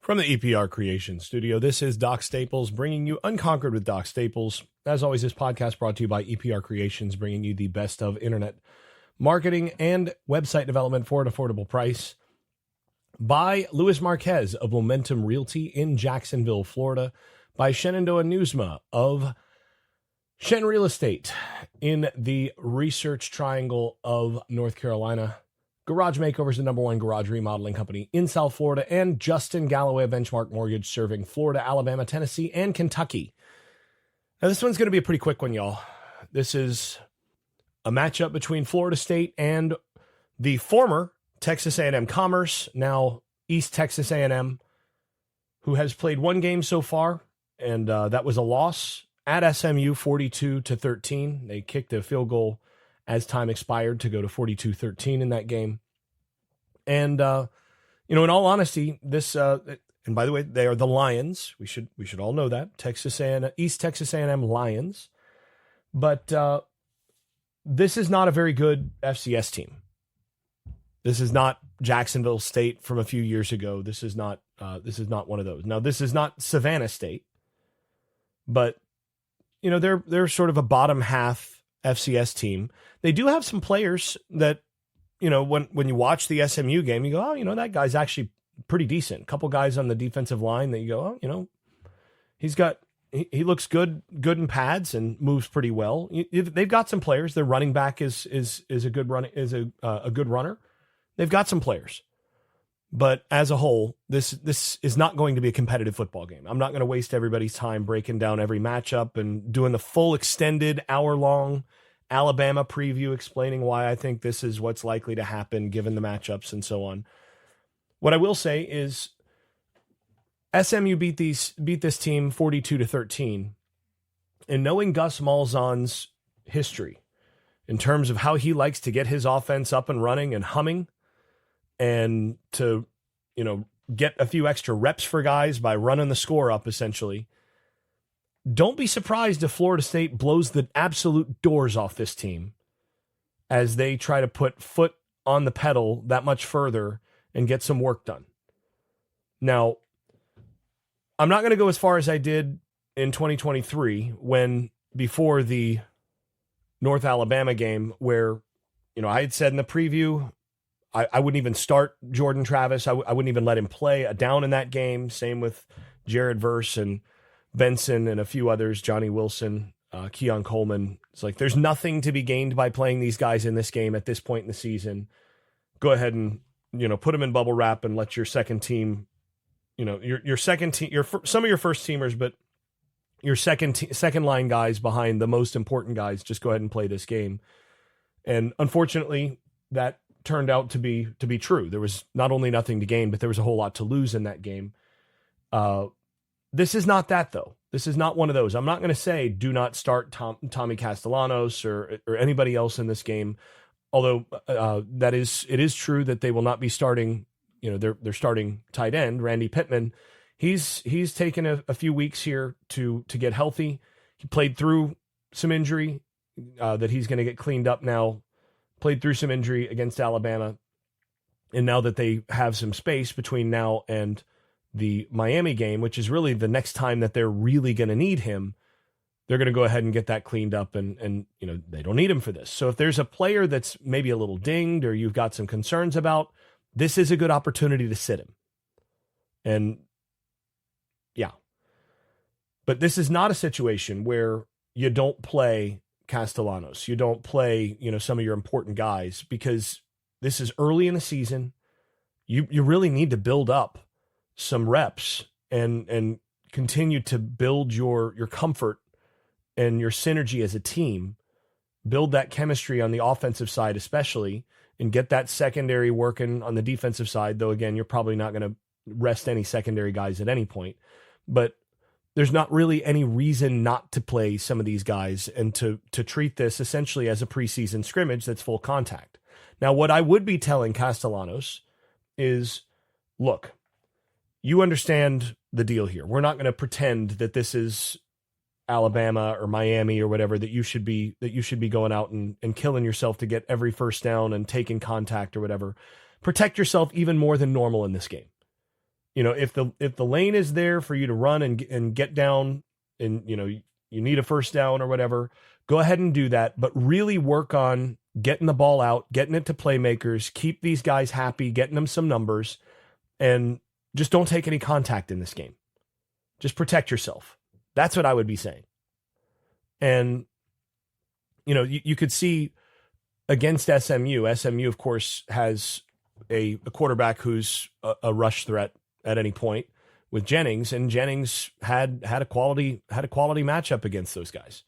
From the EPR Creation Studio, this is Doc Staples bringing you Unconquered with Doc Staples. As always, this podcast brought to you by EPR Creations, bringing you the best of internet marketing and website development for an affordable price. By Luis Marquez of Momentum Realty in Jacksonville, Florida. By Shenandoah Newsma of Shen Real Estate in the Research Triangle of North Carolina. Garage Makeover is the #1 garage remodeling company in South Florida, and Justin Galloway of Benchmark Mortgage serving Florida, Alabama, Tennessee, and Kentucky. Now, this one's going to be a pretty quick one, y'all. This is a matchup between Florida State and the former Texas A&M Commerce, now East Texas A&M, who has played one game so far, and that was a loss at SMU, 42-13. They kicked a field goal as time expired to go to 42-13 in that game. And, in all honesty, this, and by the way, they are the Lions. We should all know that. East Texas A&M Lions. But this is not a very good FCS team. This is not Jacksonville State from a few years ago. This is not one of those. Now, this is not Savannah State, but, they're sort of a bottom half FCS team. They do have some players that, when you watch the SMU game, you go, oh, that guy's actually pretty decent. A couple guys on the defensive line that you go, oh, he looks good in pads and moves pretty well. They've got some players. Their running back is a good runner. They've got some players. But as a whole, this is not going to be a competitive football game. I'm not going to waste everybody's time breaking down every matchup and doing the full extended hour-long Alabama preview explaining why I think this is what's likely to happen given the matchups and so on. What I will say is SMU beat this team 42-13. And knowing Gus Malzahn's history in terms of how he likes to get his offense up and running and humming and to, get a few extra reps for guys by running the score up essentially, don't be surprised if Florida State blows the absolute doors off this team as they try to put foot on the pedal that much further and get some work done. Now, I'm not going to go as far as I did in 2023 before the North Alabama game where, I had said in the preview, I wouldn't even start Jordan Travis. I wouldn't even let him play a down in that game. Same with Jared Verse and Benson and a few others, Johnny Wilson, Keon Coleman. It's like there's nothing to be gained by playing these guys in this game at this point in the season. Go ahead and, put them in bubble wrap and let your second team, your second team, some of your first teamers, but your second line guys behind the most important guys, just go ahead and play this game. And unfortunately, that turned out to be true. There was not only nothing to gain, but there was a whole lot to lose in that game. This is not that, though. This is not one of those. I'm not going to say do not start Tommy Castellanos or anybody else in this game, although it is true that they will not be starting. They're starting tight end Randy Pittman. He's taken a few weeks here to get healthy. He played through some injury that he's going to get cleaned up now. Played through some injury against Alabama, and now that they have some space between now and the Miami game, which is really the next time that they're really going to need him, they're going to go ahead and get that cleaned up, and they don't need him for this. So if there's a player that's maybe a little dinged or you've got some concerns about, this is a good opportunity to sit him. And yeah, but this is not a situation where you don't play Castellanos. You don't play, some of your important guys because this is early in the season. You really need to build up some reps and continue to build your comfort and your synergy as a team, build that chemistry on the offensive side, especially, and get that secondary working on the defensive side. Though again, you're probably not going to rest any secondary guys at any point, but there's not really any reason not to play some of these guys and to treat this essentially as a preseason scrimmage that's full contact. Now, what I would be telling Castellanos is, look, you understand the deal here. We're not going to pretend that this is Alabama or Miami or whatever, that you should be going out and killing yourself to get every first down and taking contact or whatever. Protect yourself even more than normal in this game. if the lane is there for you to run and get down, and you need a first down or whatever, go ahead and do that. But really work on getting the ball out, getting it to playmakers, keep these guys happy, getting them some numbers, and just don't take any contact in this game. Just protect yourself. That's what I would be saying. And, you could see against SMU. SMU, of course, has a quarterback who's a rush threat at any point with Jennings, and Jennings had a quality matchup against those guys.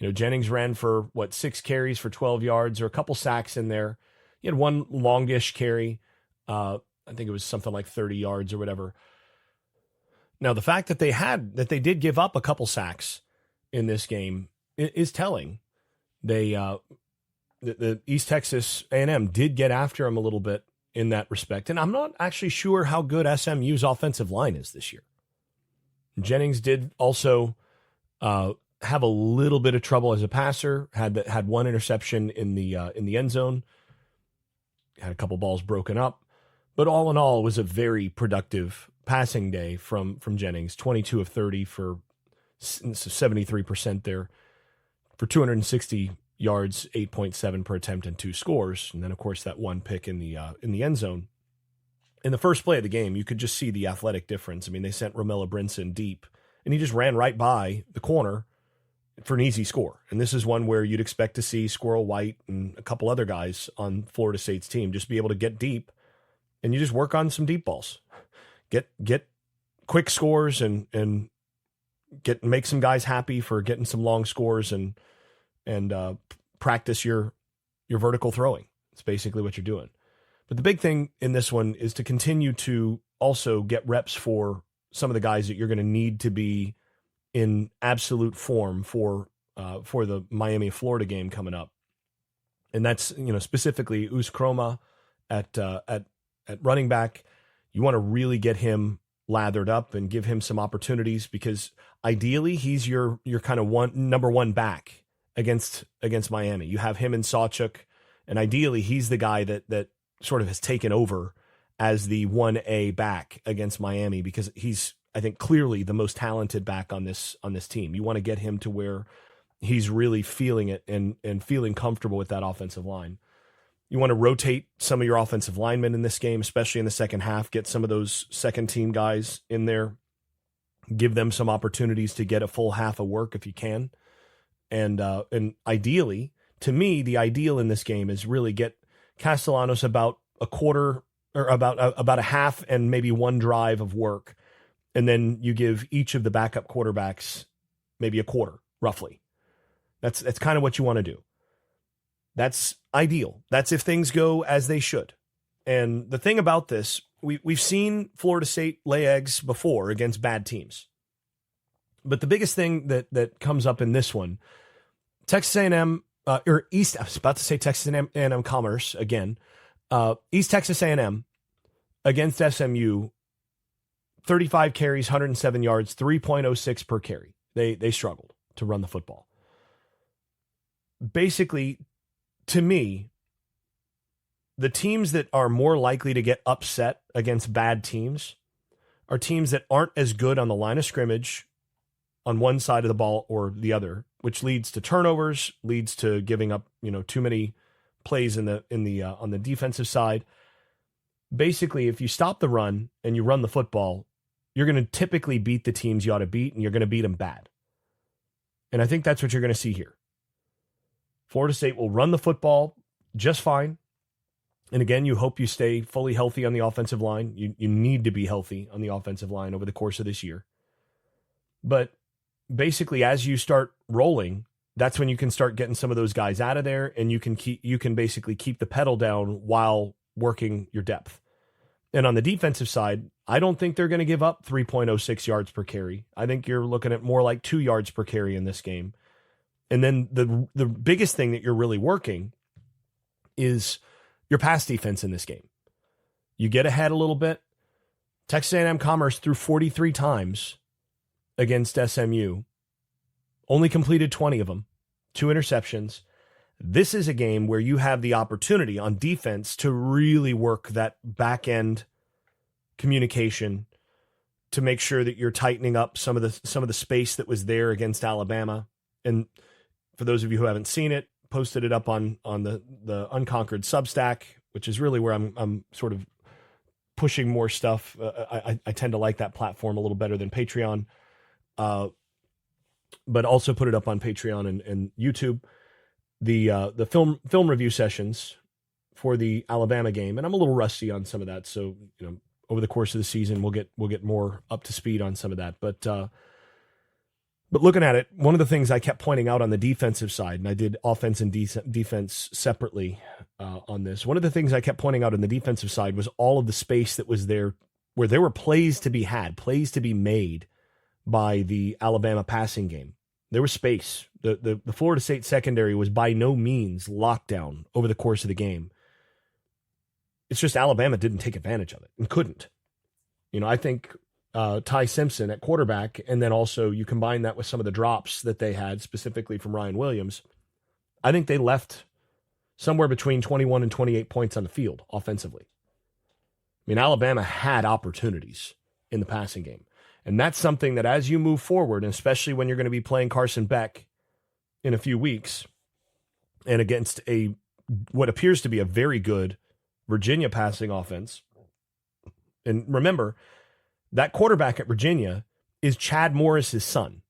Jennings ran for 6 carries for 12 yards or a couple sacks in there. He had one longish carry. I think it was something like 30 yards or whatever. Now, the fact that they did give up a couple sacks in this game is telling. The East Texas A&M did get after him a little bit in that respect. And I'm not actually sure how good SMU's offensive line is this year. Jennings did also have a little bit of trouble as a passer, had one interception in the end zone, had a couple balls broken up. But all in all, it was a very productive passing day from Jennings, 22 of 30 for 73% there, for 260 yards, 8.7 per attempt, and 2 scores. And then, of course, that one pick in the end zone. In the first play of the game, you could just see the athletic difference. I mean, they sent Romello Brinson deep, and he just ran right by the corner for an easy score. And this is one where you'd expect to see Squirrel White and a couple other guys on Florida State's team just be able to get deep, and you just work on some deep balls. Get quick scores and make some guys happy for getting some long scores and practice your vertical throwing. It's basically what you're doing. But the big thing in this one is to continue to also get reps for some of the guys that you're going to need to be in absolute form for the Miami, Florida game coming up. And that's, specifically Us Chroma at running back. You want to really get him lathered up and give him some opportunities, because ideally he's your kind of number one back against Miami. You have him and Sawchuk, and ideally he's the guy that sort of has taken over as the 1A back against Miami, because he's, I think, clearly the most talented back on this team. You want to get him to where he's really feeling it and feeling comfortable with that offensive line. You want to rotate some of your offensive linemen in this game, especially in the second half. Get some of those second team guys in there. Give them some opportunities to get a full half of work if you can. And ideally, to me, the ideal in this game is really get Castellanos about a quarter or about a half and maybe one drive of work. And then you give each of the backup quarterbacks maybe a quarter, roughly. That's kind of what you want to do. That's ideal. That's if things go as they should. And the thing about this, we've seen Florida State lay eggs before against bad teams. But the biggest thing that comes up in this one, Texas A&M, I was about to say Texas A&M Commerce again. East Texas A&M against SMU, 35 carries, 107 yards, 3.06 per carry. They struggled to run the football. Basically, to me, the teams that are more likely to get upset against bad teams are teams that aren't as good on the line of scrimmage on one side of the ball or the other, which leads to turnovers, leads to giving up, too many plays on the defensive side. Basically, if you stop the run and you run the football, you're going to typically beat the teams you ought to beat, and you're going to beat them bad. And I think that's what you're going to see here. Florida State will run the football just fine. And again, you hope you stay fully healthy on the offensive line. You need to be healthy on the offensive line over the course of this year. But basically, as you start rolling, that's when you can start getting some of those guys out of there, and you can basically keep the pedal down while working your depth. And on the defensive side, I don't think they're going to give up 3.06 yards per carry. I think you're looking at more like 2 yards per carry in this game. And then the biggest thing that you're really working is your pass defense in this game. You get ahead a little bit. Texas A&M Commerce threw 43 times against SMU. Only completed 20 of them. 2 interceptions. This is a game where you have the opportunity on defense to really work that back end communication, to make sure that you're tightening up some of the space that was there against Alabama. And for those of you who haven't seen it, posted it up on the Unconquered Substack, which is really where I'm sort of pushing more stuff. I tend to like that platform a little better than Patreon, but also put it up on Patreon and YouTube. The film review sessions for the Alabama game, and I'm a little rusty on some of that, so over the course of the season we'll get more up to speed on some of that. But looking at it, one of the things I kept pointing out on the defensive side, and I did offense and defense separately on this, one of the things I kept pointing out on the defensive side was all of the space that was there where there were plays to be had, plays to be made by the Alabama passing game. There was space. The Florida State secondary was by no means locked down over the course of the game. It's just Alabama didn't take advantage of it and couldn't. I think Ty Simpson at quarterback, and then also you combine that with some of the drops that they had, specifically from Ryan Williams, I think they left somewhere between 21 and 28 points on the field offensively. Alabama had opportunities in the passing game. And that's something that as you move forward, and especially when you're going to be playing Carson Beck in a few weeks, and against what appears to be a very good Virginia passing offense. And remember, that quarterback at Virginia is Chad Morris's son.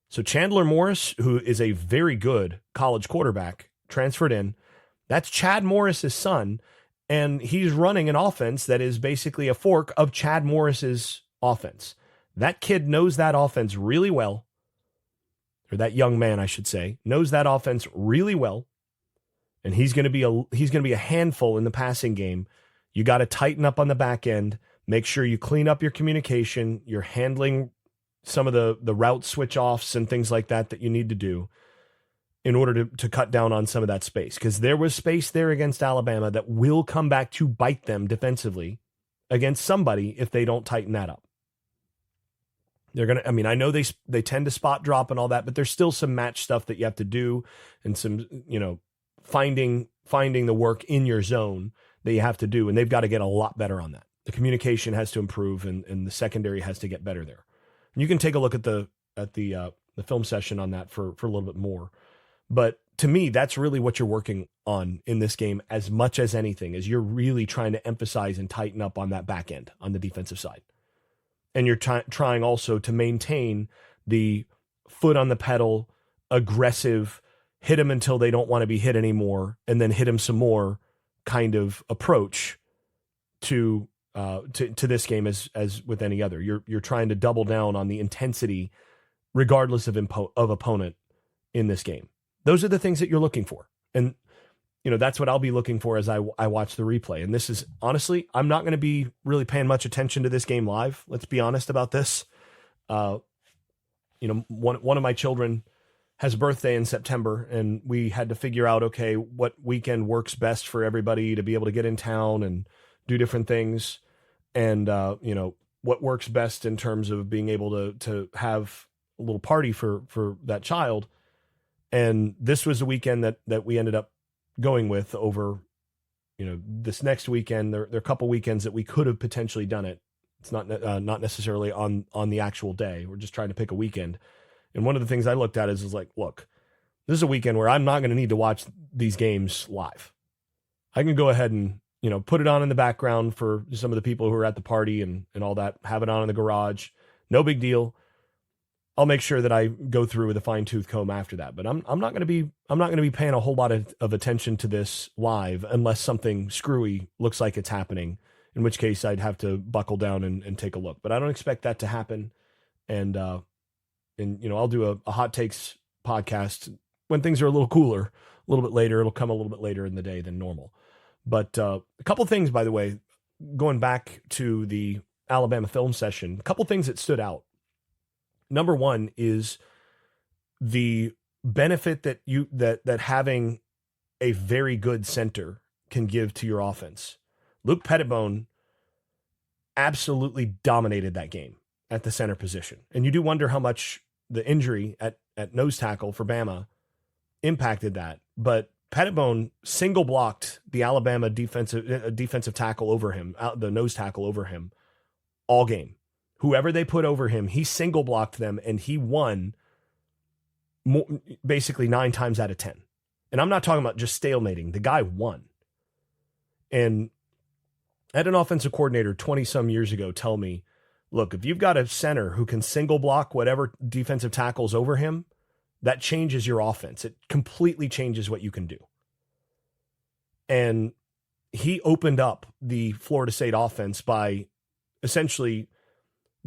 So Chandler Morris, who is a very good college quarterback, transferred in. That's Chad Morris's son, and he's running an offense that is basically a fork of Chad Morris's offense. That kid knows that offense really well, or that young man, I should say, knows that offense really well, and he's going to be a handful in the passing game. You got to tighten up on the back end. Make sure you clean up your communication. You're handling some of the route switch offs and things like that you need to do in order to cut down on some of that space. Because there was space there against Alabama that will come back to bite them defensively against somebody if they don't tighten that up. They're going to, I know they tend to spot drop and all that, but there's still some match stuff that you have to do and some, finding the work in your zone that you have to do. And they've got to get a lot better on that. The communication has to improve, and the secondary has to get better there. And you can take a look at the film session on that for a little bit more. But to me, that's really what you're working on in this game as much as anything, is you're really trying to emphasize and tighten up on that back end on the defensive side. And you're trying also to maintain the foot on the pedal, aggressive, hit them until they don't want to be hit anymore, and then hit them some more kind of approach to this game as with any other. You're trying to double down on the intensity regardless of opponent in this game. Those are the things that you're looking for. And that's what I'll be looking for as I watch the replay. And this is, honestly, I'm not going to be really paying much attention to this game live. Let's be honest about this. One of my children has a birthday in September, and we had to figure out, okay, what weekend works best for everybody to be able to get in town and do different things. And, what works best in terms of being able to have a little party for that child. And this was the weekend that we ended up going with over, this next weekend. There are a couple weekends that we could have potentially done it. It's not necessarily on the actual day. We're just trying to pick a weekend. And one of the things I looked at is like, look, this is a weekend where I'm not going to need to watch these games live. I can go ahead and, put it on in the background for some of the people who are at the party and all that, have it on in the garage. No big deal. I'll make sure that I go through with a fine tooth comb after that. But I'm not going to be paying a whole lot of attention to this live unless something screwy looks like it's happening, in which case I'd have to buckle down and take a look. But I don't expect that to happen. And I'll do a hot takes podcast when things are a little cooler, a little bit later. It'll come a little bit later in the day than normal. But a couple things, by the way, going back to the Alabama film session, a couple things that stood out. Number one is the benefit that having a very good center can give to your offense. Luke Pettibone absolutely dominated that game at the center position. And you do wonder how much the injury at nose tackle for Bama impacted that. But Pettibone single blocked the Alabama defensive tackle over him, the nose tackle over him all game. Whoever they put over him, he single blocked them, and he won basically 9 times out of 10. And I'm not talking about just stalemating. The guy won. And I had an offensive coordinator 20-some years ago tell me, look, if you've got a center who can single block whatever defensive tackle's over him, that changes your offense. It completely changes what you can do. And he opened up the Florida State offense by essentially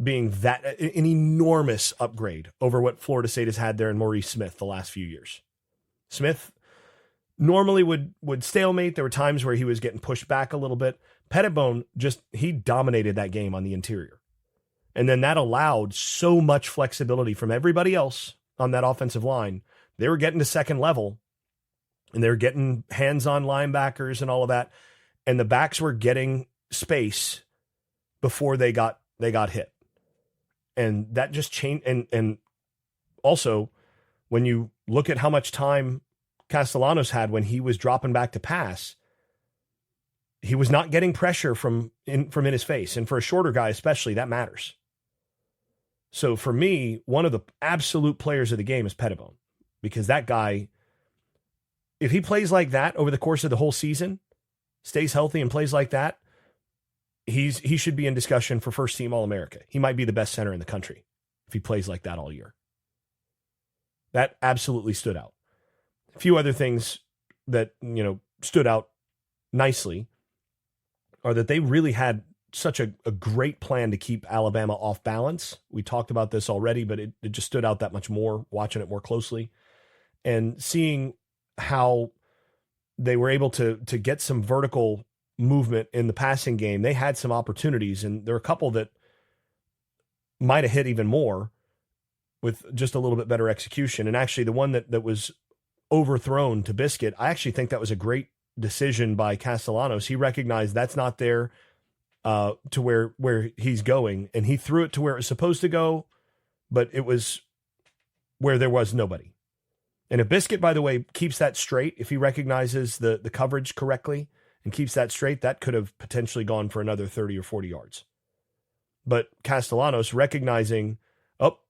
being an enormous upgrade over what Florida State has had there in Maurice Smith the last few years. Smith normally would stalemate. There were times where he was getting pushed back a little bit. Pettibone he dominated that game on the interior. And then that allowed so much flexibility from everybody else on that offensive line. They were getting to second level, and they were getting hands-on linebackers and all of that. And the backs were getting space before they got hit. And that just changed. And also, when you look at how much time Castellanos had when he was dropping back to pass, he was not getting pressure from in his face. And for a shorter guy especially, that matters. So for me, one of the absolute players of the game is Pettibone, because that guy, if he plays like that over the course of the whole season, stays healthy and plays like that, he should be in discussion for first team All-America. He might be the best center in the country if he plays like that all year. That absolutely stood out. A few other things that, stood out nicely are that they really had such a great plan to keep Alabama off balance. We talked about this already, but it just stood out that much more watching it more closely and seeing how they were able to get some vertical movement in the passing game. They had some opportunities, and there were a couple that might have hit even more with just a little bit better execution. And actually the one that was overthrown to Biscuit, I actually think that was a great decision by Castellanos. He recognized that's not there to where he's going, and he threw it to where it was supposed to go, but it was where there was nobody. And if Biscuit, by the way, keeps that straight, if he recognizes the coverage correctly and keeps that straight, that could have potentially gone for another 30 or 40 yards. But Castellanos, recognizing,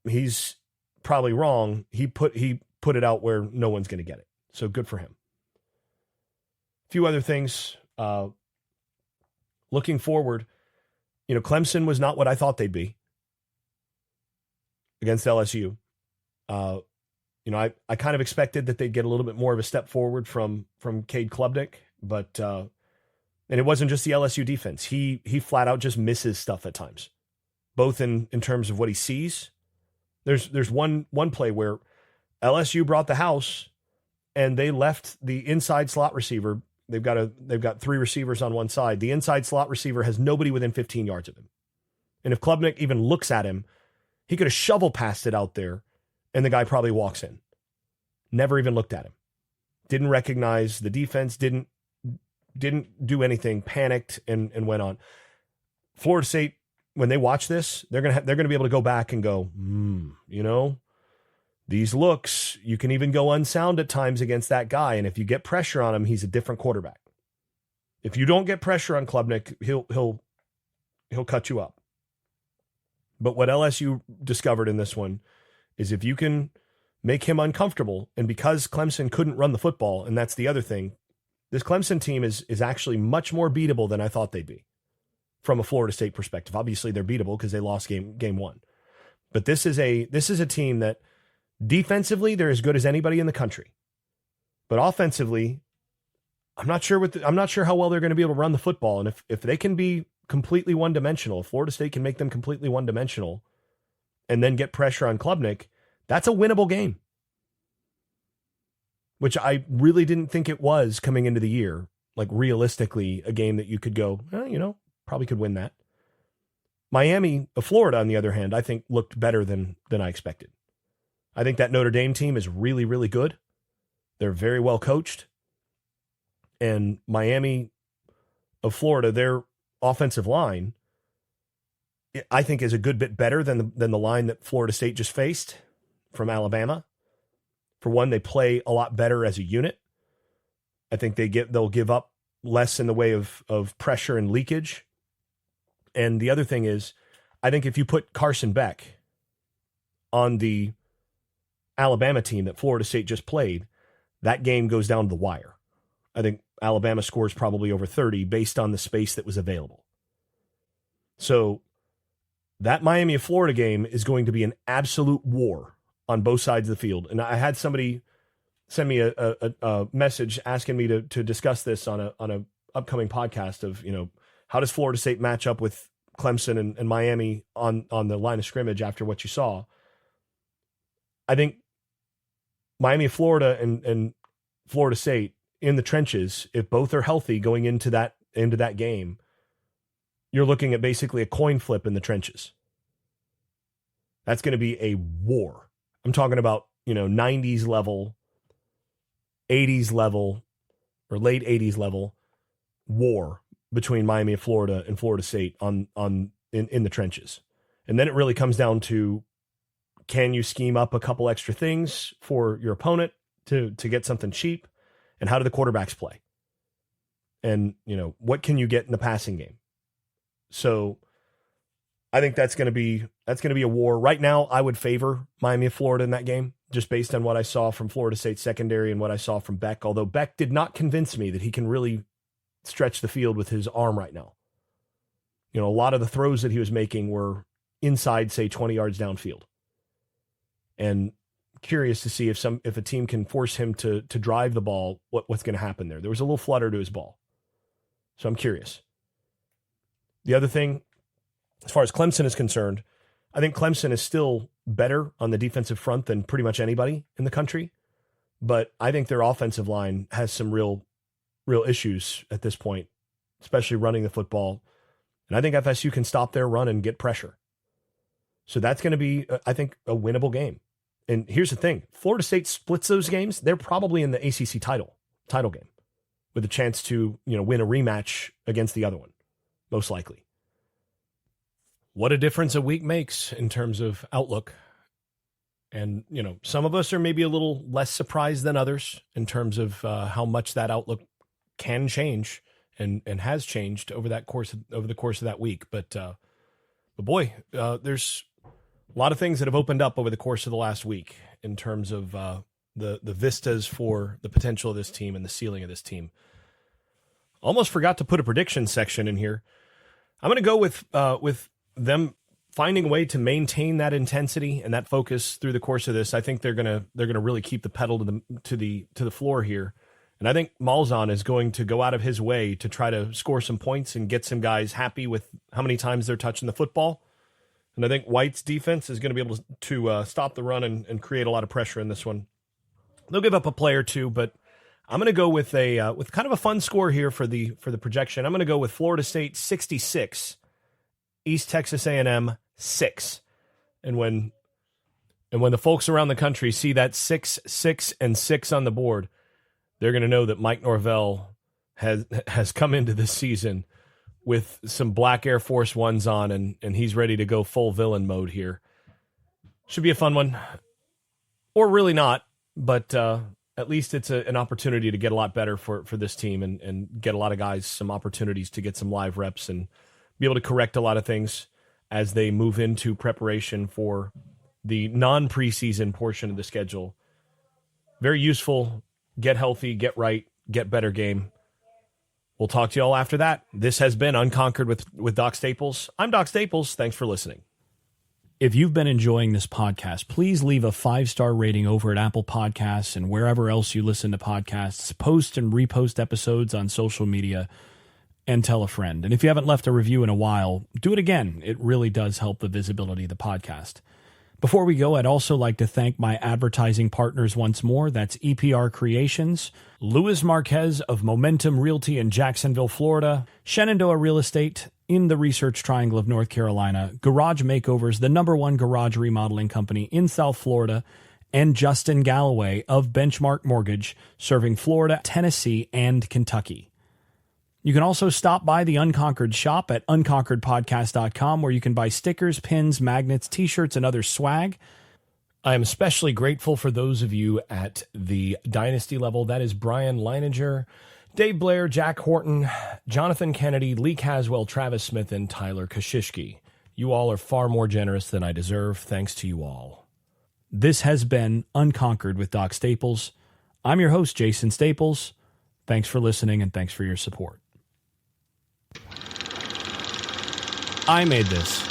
he's probably wrong, he put it out where no one's going to get it. So good for him. A few other things. Looking forward, Clemson was not what I thought they'd be against LSU. I kind of expected that they'd get a little bit more of a step forward from Cade Klubnik, but and it wasn't just the LSU defense. He flat out just misses stuff at times, both in terms of what he sees. There's one play where LSU brought the house and they left the inside slot receiver. They've got 3 receivers on one side. The inside slot receiver has nobody within 15 yards of him. And if Klubnik even looks at him, he could have shovel passed it out there, and the guy probably walks in. Never even looked at him. Didn't recognize the defense, didn't do anything, panicked and went on. Florida State, when they watch this, they're gonna be able to go back and go, these looks, you can even go unsound at times against that guy. And if you get pressure on him, he's a different quarterback. If you don't get pressure on Klubnik, he'll cut you up. But what LSU discovered in this one is if you can make him uncomfortable, and because Clemson couldn't run the football, and that's the other thing, this Clemson team is actually much more beatable than I thought they'd be from a Florida State perspective. Obviously, they're beatable because they lost game 1. But this is a team that defensively, they're as good as anybody in the country. But offensively, I'm not sure how well they're going to be able to run the football. And if they can be completely one-dimensional, if Florida State can make them completely one-dimensional and then get pressure on Klubnik, that's a winnable game. Which I really didn't think it was coming into the year. Like, realistically, a game that you could go, probably could win that. Florida, on the other hand, I think looked better than I expected. I think that Notre Dame team is really, really good. They're very well coached. And Miami of Florida, their offensive line, I think is a good bit better than the line that Florida State just faced from Alabama. For one, they play a lot better as a unit. I think they'll give up less in the way of pressure and leakage. And the other thing is, I think if you put Carson Beck on the Alabama team that Florida State just played, that game goes down to the wire. I think Alabama scores probably over 30 based on the space that was available. So that Miami of Florida game is going to be an absolute war on both sides of the field. And I had somebody send me a message asking me to discuss this on a upcoming podcast of, how does Florida State match up with Clemson and Miami on the line of scrimmage after what you saw. I think Miami of Florida and Florida State in the trenches, if both are healthy going into that game, you're looking at basically a coin flip in the trenches. That's going to be a war. I'm talking about, 90s level, 80s level, or late 80s level war between Miami of Florida and Florida State in the trenches. And then it really comes down to, can you scheme up a couple extra things for your opponent to get something cheap? And how do the quarterbacks play? And, what can you get in the passing game? So I think that's going to be a war. Right now, I would favor Miami of Florida in that game, just based on what I saw from Florida State secondary and what I saw from Beck, although Beck did not convince me that he can really stretch the field with his arm right now. A lot of the throws that he was making were inside, say, 20 yards downfield. And curious to see if a team can force him to drive the ball, what's going to happen there. There was a little flutter to his ball. So I'm curious. The other thing, as far as Clemson is concerned, I think Clemson is still better on the defensive front than pretty much anybody in the country. But I think their offensive line has some real issues at this point, especially running the football. And I think FSU can stop their run and get pressure. So that's going to be, I think, a winnable game. And here's the thing. Florida State splits those games. They're probably in the ACC title game with a chance to, win a rematch against the other one, most likely. What a difference a week makes in terms of outlook. And, some of us are maybe a little less surprised than others in terms of how much that outlook can change and has changed over the course of that week. But boy, there's a lot of things that have opened up over the course of the last week in terms of the vistas for the potential of this team and the ceiling of this team. Almost forgot to put a prediction section in here. I'm going to go with them finding a way to maintain that intensity and that focus through the course of this. I think they're gonna really keep the pedal to the floor here. And I think Malzahn is going to go out of his way to try to score some points and get some guys happy with how many times they're touching the football. And I think White's defense is going to be able to stop the run and create a lot of pressure in this one. They'll give up a play or two, but I'm going to go with with kind of a fun score here for the projection. I'm going to go with Florida State 66, East Texas A&M 6. And when the folks around the country see that 6, 6, and 6 on the board, they're going to know that Mike Norvell has come into this season with some black Air Force Ones on, and he's ready to go full villain mode here. Should be a fun one. Or really not, but at least it's an opportunity to get a lot better for this team and get a lot of guys some opportunities to get some live reps and be able to correct a lot of things as they move into preparation for the non-preseason portion of the schedule. Very useful. Get healthy, get right, get better game. We'll talk to you all after that. This has been Unconquered with Doc Staples. I'm Doc Staples. Thanks for listening. If you've been enjoying this podcast, please leave a 5-star rating over at Apple Podcasts and wherever else you listen to podcasts. Post and repost episodes on social media and tell a friend. And if you haven't left a review in a while, do it again. It really does help the visibility of the podcast. Before we go, I'd also like to thank my advertising partners once more. That's EPR Creations, Luis Marquez of Momentum Realty in Jacksonville, Florida, Shenandoah Real Estate in the Research Triangle of North Carolina, Garage Makeovers, the #1 garage remodeling company in South Florida, and Justin Galloway of Benchmark Mortgage, serving Florida, Tennessee, and Kentucky. You can also stop by the Unconquered Shop at unconqueredpodcast.com, where you can buy stickers, pins, magnets, t-shirts, and other swag. I am especially grateful for those of you at the Dynasty level. That is Brian Leininger, Dave Blair, Jack Horton, Jonathan Kennedy, Lee Caswell, Travis Smith, and Tyler Kashishki. You all are far more generous than I deserve. Thanks to you all. This has been Unconquered with Doc Staples. I'm your host, Jason Staples. Thanks for listening and thanks for your support. I made this.